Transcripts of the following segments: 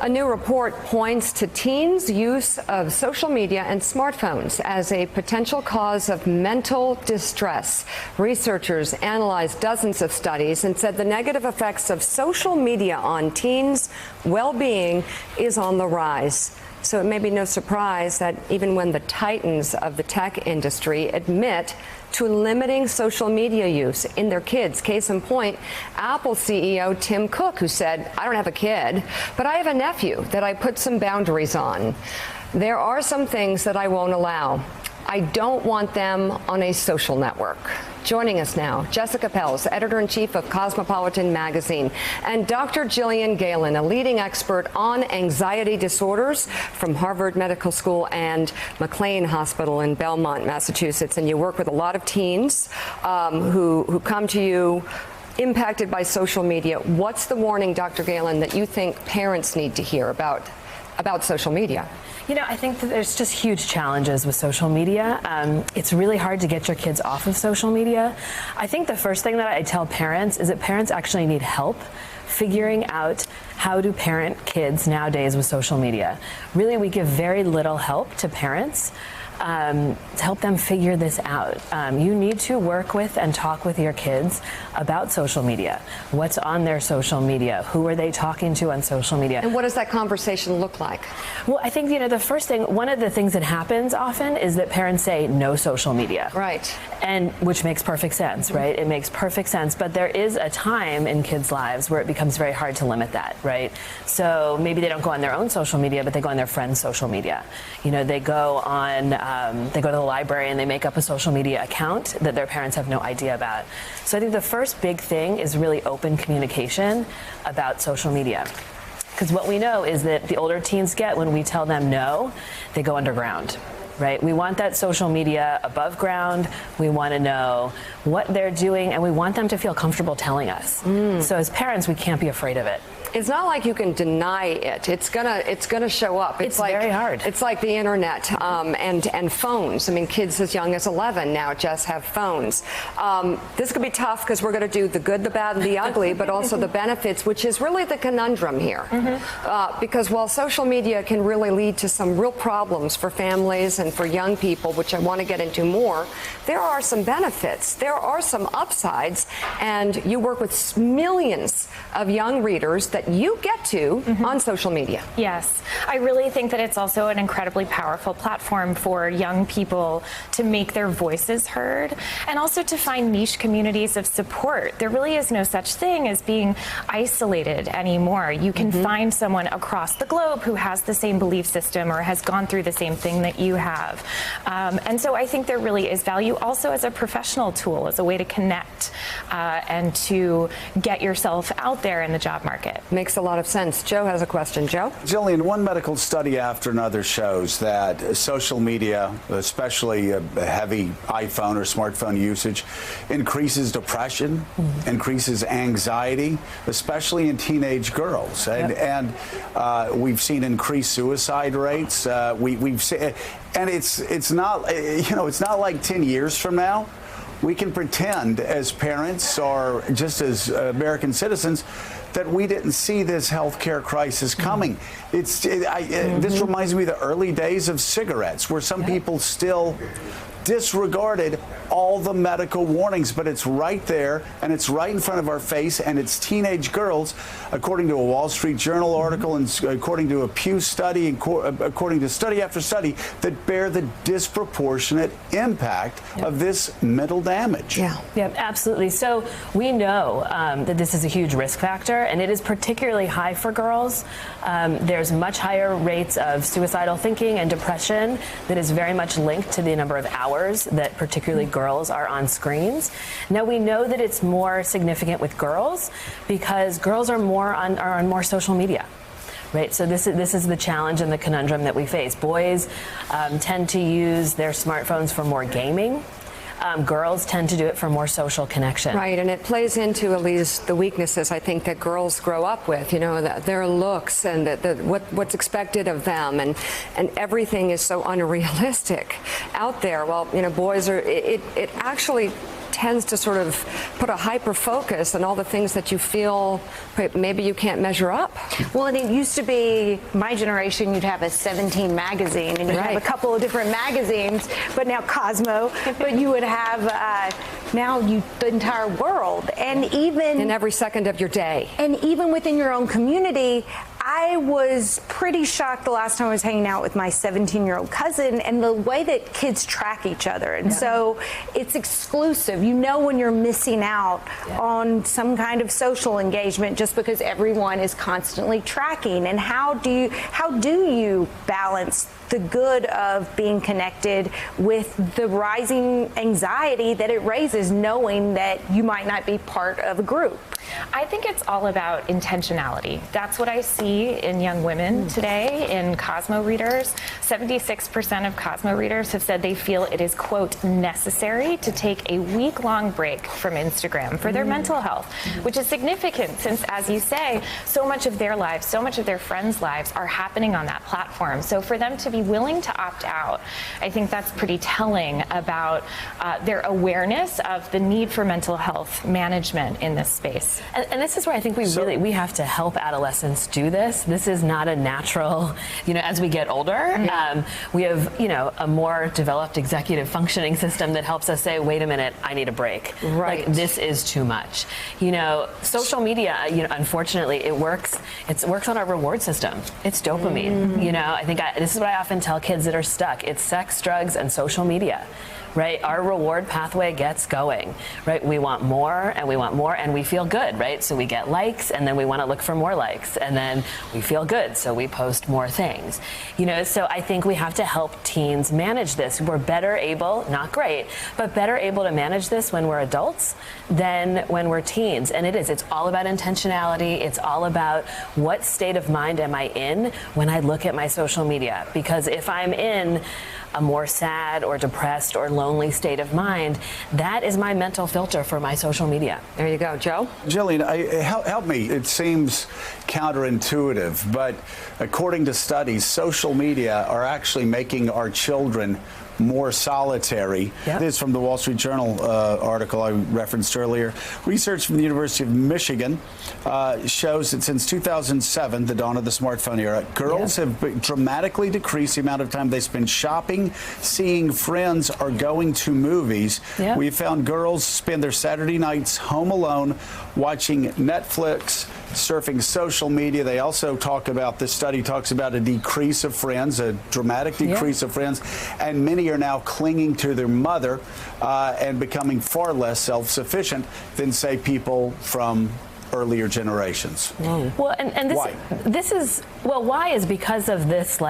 A new report points to teens' use of social media and smartphones as a potential cause of mental distress. Researchers analyzed dozens of studies and said the negative effects of social media on teens' well-being is on the rise. So it may be no surprise that even when the titans of the tech industry admit to limiting social media use in their kids. Case in point, Apple CEO Tim Cook, who said, I don't have a kid, but I have a nephew that I put some boundaries on. There are some things that I won't allow. I don't want them on a social network. Joining us now, Jessica Pelz, editor-in-chief of Cosmopolitan magazine, and Dr. Jillian Galen, a leading expert on anxiety disorders from Harvard Medical School and McLean Hospital in Belmont, Massachusetts. And you work with a lot of teens who come to you impacted by social media. What's the warning, Dr. Galen, that you think parents need to hear about social media? You know, I think that there's just huge challenges with social media. It's really hard to get your kids off of social media. I think the first thing that I tell parents is that parents actually need help figuring out how to parent kids nowadays with social media. Really, we give very little help to parents to help them figure this out. You need to work with and talk with your kids about social media. What's on their social media? Who are they talking to on social media? And what does that conversation look like? Well, I think, the first thing, one of the things that happens often is that parents say no social media. Right. And which makes perfect sense, right? It makes perfect sense. But there is a time in kids' lives where it becomes very hard to limit that, right? So maybe they don't go on their own social media, but they go on their friends' social media. They go on, they go to the library and they make up a social media account that their parents have no idea about. So I think the first big thing is really open communication about social media. Because what we know is that the older teens get, when we tell them no, they go underground. Right? We want that social media above ground. We want to know what they're doing, and we want them to feel comfortable telling us. So as parents, we can't be afraid of it. It's not like you can deny it. It's gonna show up. It's like, very hard. It's like the internet and phones. I mean, kids as young as 11 now just have phones. This could be tough because we're going to do the good, the bad, and the ugly, but also the benefits, which is really the conundrum here. Because while social media can really lead to some real problems for families and for young people, which I want to get into more, there are some benefits. There are some upsides, and you work with millions of young readers that you get to on social media. Yes, I really think that it's also an incredibly powerful platform for young people to make their voices heard and also to find niche communities of support. There really is no such thing as being isolated anymore. You can find someone across the globe who has the same belief system or has gone through the same thing that you have. And so I think there really is value also as a professional tool, as a way to connect and to get yourself out there in the job market. Makes a lot of sense. Joe has a question. Joe? Jillian, one medical study after another shows that social media, especially heavy iPhone or smartphone usage, increases depression, increases anxiety, especially in teenage girls. And we've seen increased suicide rates. We've seen, and it's not, it's not like 10 years from now. We can pretend as parents or just as American citizens that we didn't see this healthcare crisis coming. This reminds me of the early days of cigarettes, where some people still disregarded all the medical warnings, but it's right there and it's right in front of our face, and it's teenage girls, according to a Wall Street Journal article and according to a Pew study and according to study after study, that bear the disproportionate impact of this mental damage. Yeah, absolutely. So we know that this is a huge risk factor, and it is particularly high for girls. There's much higher rates of suicidal thinking and depression that is very much linked to the number of hours that particularly girls are on screens. Now we know that it's more significant with girls because girls are on more social media. Right, so this is the challenge and the conundrum that we face. Boys tend to use their smartphones for more gaming. Girls tend to do it for more social connection. Right, and it plays into at least the weaknesses I think that girls grow up with, their looks and what's expected of them, and everything is so unrealistic out there. Well, boys are, it actually tends to sort of put a hyper focus on all the things that you feel maybe you can't measure up. Well, and it used to be my generation, you'd have a 17 magazine and you'd have a couple of different magazines, but now Cosmo, but you would have the entire world, and even in every second of your day. And even within your own community, I was pretty shocked the last time I was hanging out with my 17-year-old cousin and the way that kids track each other. And so it's exclusive. You know when you're missing out on some kind of social engagement just because everyone is constantly tracking. And how do you balance the good of being connected with the rising anxiety that it raises knowing that you might not be part of a group? I think it's all about intentionality. That's what I see in young women today in Cosmo readers. 76% of Cosmo readers have said they feel it is, quote, necessary to take a week-long break from Instagram for their mental health, which is significant since, as you say, so much of their lives, so much of their friends' lives are happening on that platform. So for them to be willing to opt out, I think that's pretty telling about their awareness of the need for mental health management in this space. And this is where I think we have to help adolescents do this. This is not a natural, as we get older, we have, a more developed executive functioning system that helps us say, wait a minute, I need a break. Right. Like, this is too much. Social media, unfortunately, it works on our reward system. It's dopamine. I think this is what I often tell kids that are stuck. It's sex, drugs, and social media. Right, our reward pathway gets going, right? We want more and we want more and we feel good, right? So we get likes and then we want to look for more likes and then we feel good, so we post more things. So I think we have to help teens manage this. We're better able, not great, but better able to manage this when we're adults than when we're teens. And it's all about intentionality. It's all about what state of mind am I in when I look at my social media? Because if I'm in a more sad or depressed or lonely state of mind, that is my mental filter for my social media. There you go. Joe? Jillian, help me. It seems counterintuitive, but according to studies, social media are actually making our children more solitary. Yep. This is from the Wall Street Journal article I referenced earlier. Research from the University of Michigan shows that since 2007, the dawn of the smartphone era, girls have dramatically decreased the amount of time they spend shopping, seeing friends, or going to movies. Yep. We found girls spend their Saturday nights home alone, watching Netflix, surfing social media. They also this study talks about a decrease of friends, a dramatic decrease of friends, and many are now clinging to their mother and becoming far less self-sufficient than, say, people from earlier generations. Well, and why? Why is because of this,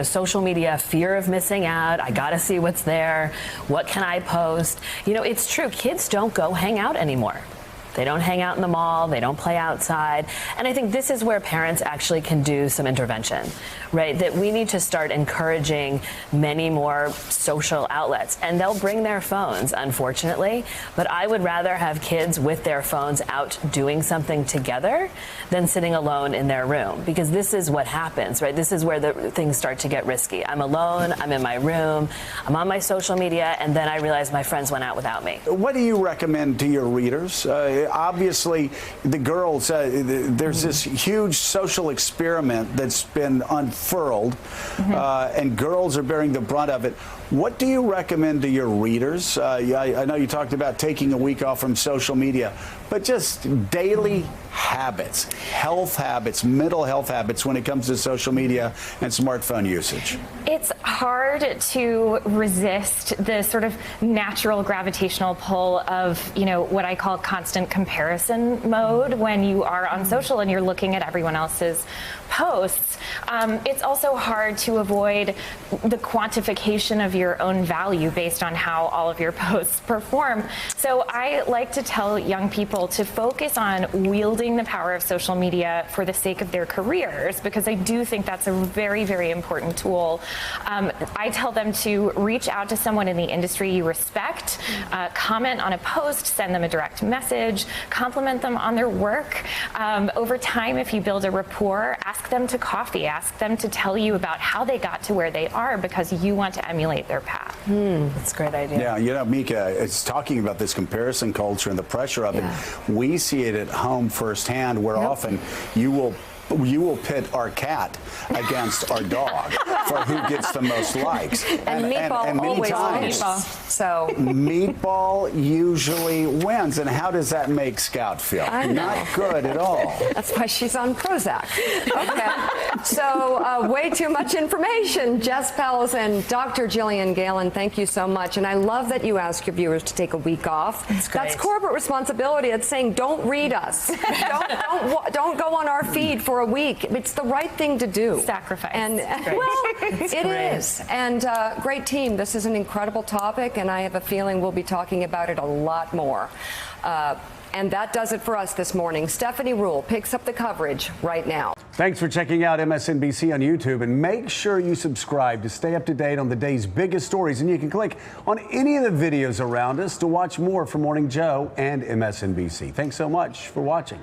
social media fear of missing out. I got to see what's there. What can I post? It's true. Kids don't go hang out anymore. They don't hang out in the mall. They don't play outside. And I think this is where parents actually can do some intervention, right? That we need to start encouraging many more social outlets. And they'll bring their phones, unfortunately. But I would rather have kids with their phones out doing something together than sitting alone in their room. Because this is what happens, right? This is where things start to get risky. I'm alone. I'm in my room. I'm on my social media. And then I realize my friends went out without me. What do you recommend to your readers? Obviously, the girls, there's this huge social experiment that's been unfurled, and girls are bearing the brunt of it. What do you recommend to your readers? I know you talked about taking a week off from social media, but just daily habits, health habits, mental health habits when it comes to social media and smartphone usage. It's hard to resist the sort of natural gravitational pull of, what I call constant comparison mode when you are on social and you're looking at everyone else's posts. It's also hard to avoid the quantification of your own value based on how all of your posts perform. So I like to tell young people to focus on wielding wielding the power of social media for the sake of their careers, because I do think that's a very, very important tool. I tell them to reach out to someone in the industry you respect, comment on a post, send them a direct message, compliment them on their work. Over time, if you build a rapport, ask them to coffee, ask them to tell you about how they got to where they are, because you want to emulate their path. That's a great idea. Yeah, you know, Mika, it's talking about this comparison culture and the pressure of it. We see it at home firsthand, where often you will pit our cat against our dog for who gets the most likes. And Meatball many always times, wins. So Meatball usually wins. And how does that make Scout feel? I know. Not good at all. that's why she's on Prozac. Okay. So way too much information. Jess Pelz and Dr. Jillian Galen, thank you so much. And I love that you ask your viewers to take a week off. That's corporate responsibility. It's saying don't read us. don't go on our feed for a week. It's the right thing to do. Sacrifice. And well, it is. And great team. This is an incredible topic, and I have a feeling we'll be talking about it a lot more. And that does it for us this morning. Stephanie Ruhle picks up the coverage right now. Thanks for checking out MSNBC on YouTube, and make sure you subscribe to stay up to date on the day's biggest stories. And you can click on any of the videos around us to watch more from Morning Joe and MSNBC. Thanks so much for watching.